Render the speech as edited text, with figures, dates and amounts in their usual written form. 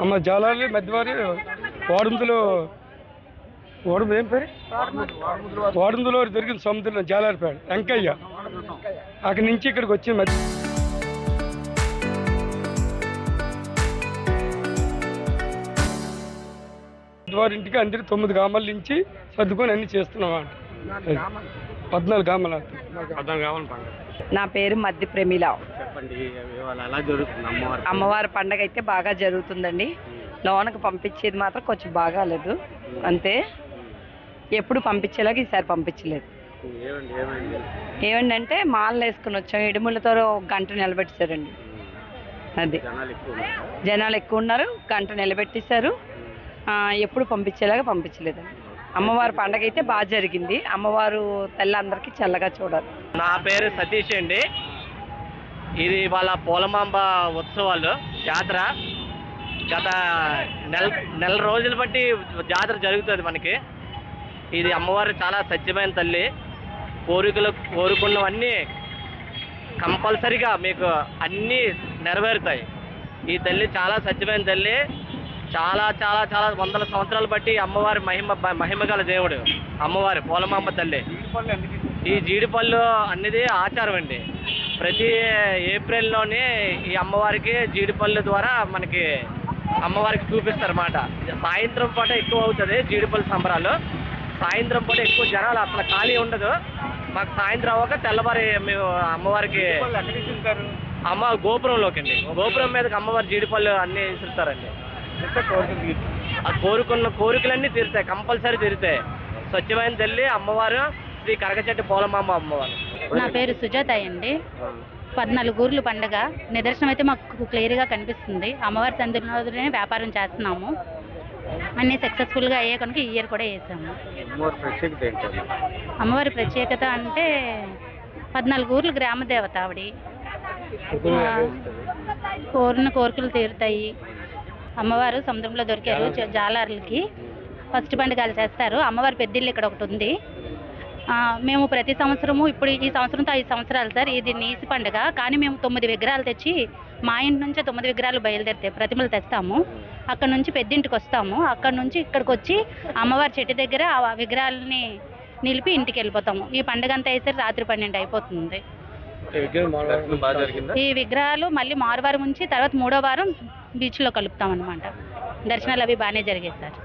అమ్మ జాలారి మధ్యవారి వాడుందులో వాడు ఏం పేరు వాడుందులో దొరికిన సముద్రంలో జాలారిపేట వెంకయ్య అక్కడి నుంచి ఇక్కడికి వచ్చి మధ్యవారింటికి అందరికి 9 గ్రామాల నుంచి సర్దుకొని అన్ని చేస్తున్నాం అంట. 14 గ్రామాలు. నా పేరు మధ్య ప్రమీల. చెప్పండి, ఎలా జరుగుతుంది అమ్మవారి పండగ అయితే బాగా జరుగుతుందండి. లోనకు పంపించేది మాత్రం కొంచెం బాగాలేదు అంతే. ఎప్పుడు పంపించేలాగా ఈసారి పంపించలేదు. ఏమంటే మాలలు వేసుకుని వచ్చాం, ఇడుములతో 1 గంట నిలబెట్టేశారండి. అది జనాలు ఎక్కువ ఉన్నారు, గంట నిలబెట్టేశారు. ఎప్పుడు పంపించేలాగా పంపించలేదండి. అమ్మవారి పండగ అయితే బాగా జరిగింది. అమ్మవారు తల్లందరికీ చల్లగా చూడాలి. నా పేరు సతీష్ అండి. ఇది వాళ్ళ పోలమాంబ ఉత్సవాలు జాతర. గత నెల రోజులు బట్టి జాతర జరుగుతుంది మనకి. ఇది అమ్మవారు చాలా సత్యమైన తల్లి. కోరుకున్నవన్నీ కంపల్సరిగా మీకు అన్నీ నెరవేరుతాయి. ఈ తల్లి చాలా సత్యమైన తల్లి. చాలా చాలా చాలా వందల సంవత్సరాలు బట్టి అమ్మవారి మహిమగల దేవుడు అమ్మవారి పోలమాంబ తల్లి. ఈ జీడిపళ్ళు అనేది ఆచారం అండి. ప్రతి ఏప్రిల్లోనే ఈ అమ్మవారికి జీడిపళ్ళు ద్వారా మనకి అమ్మవారికి చూపిస్తారన్నమాట. సాయంత్రం పూట ఎక్కువ అవుతుంది జీడిపళ్ళు సంబరాలు. సాయంత్రం పూట ఎక్కువ జనాలు, అసలు ఖాళీ ఉండదు. మాకు సాయంత్రం అవ్వక తెల్లవారి మేము అమ్మవారికి గోపురంలోకి అండి, గోపురం మీదకి అమ్మవారి జీడిపళ్ళు అన్నీ విసురుతారండి. కోరుకున్న కోరికలన్నీ తీరుతాయి, కంపల్సరీ తీరుతాయి. స్వచ్ఛమైన తల్లి అమ్మవారు శ్రీ కరగచెట్టి పోలమాంబ అమ్మవారు. నా పేరు సుజాత అండి. 14 ఊర్లు పండుగ నిదర్శనం అయితే మాకు క్లియర్గా కనిపిస్తుంది. అమ్మవారి సందులోనే వ్యాపారం చేస్తున్నాము. అన్నీ సక్సెస్ఫుల్గా అయ్యే కనుక ఈ ఇయర్ కూడా వేసాము. అమ్మవారి ప్రత్యేకత అంటే 14 ఊర్లు గ్రామ దేవత ఆవిడ. కోరికలు తీరుతాయి. అమ్మవారు సముద్రంలో దొరికారు జాలార్లకి. ఫస్ట్ పండుగలు చేస్తారు. అమ్మవారి పెద్దిల్లు ఇక్కడ ఒకటి ఉంది. మేము ప్రతి సంవత్సరము, ఇప్పుడు ఈ సంవత్సరంతో 5 సంవత్సరాలు సార్, ఇది నీసి పండుగ. కానీ మేము 9 విగ్రహాలు తెచ్చి, మా ఇంటి నుంచే 9 విగ్రహాలు బయలుదేరుతాయి, ప్రతిమలు తెస్తాము. అక్కడ నుంచి పెద్దింటికి వస్తాము. అక్కడ నుంచి ఇక్కడికి వచ్చి అమ్మవారి చెట్టు దగ్గర ఆ విగ్రహాలని నిలిపి ఇంటికి వెళ్ళిపోతాము. ఈ పండుగ అంతా అయితే రాత్రి 12 అయిపోతుంది. ఈ విగ్రహాలు మళ్ళీ మారువారం ఉంచి తర్వాత 3వ వారం బీచ్లో కలుపుతాం అనమాట. దర్శనాలు అవి బాగానే జరిగాయి సార్.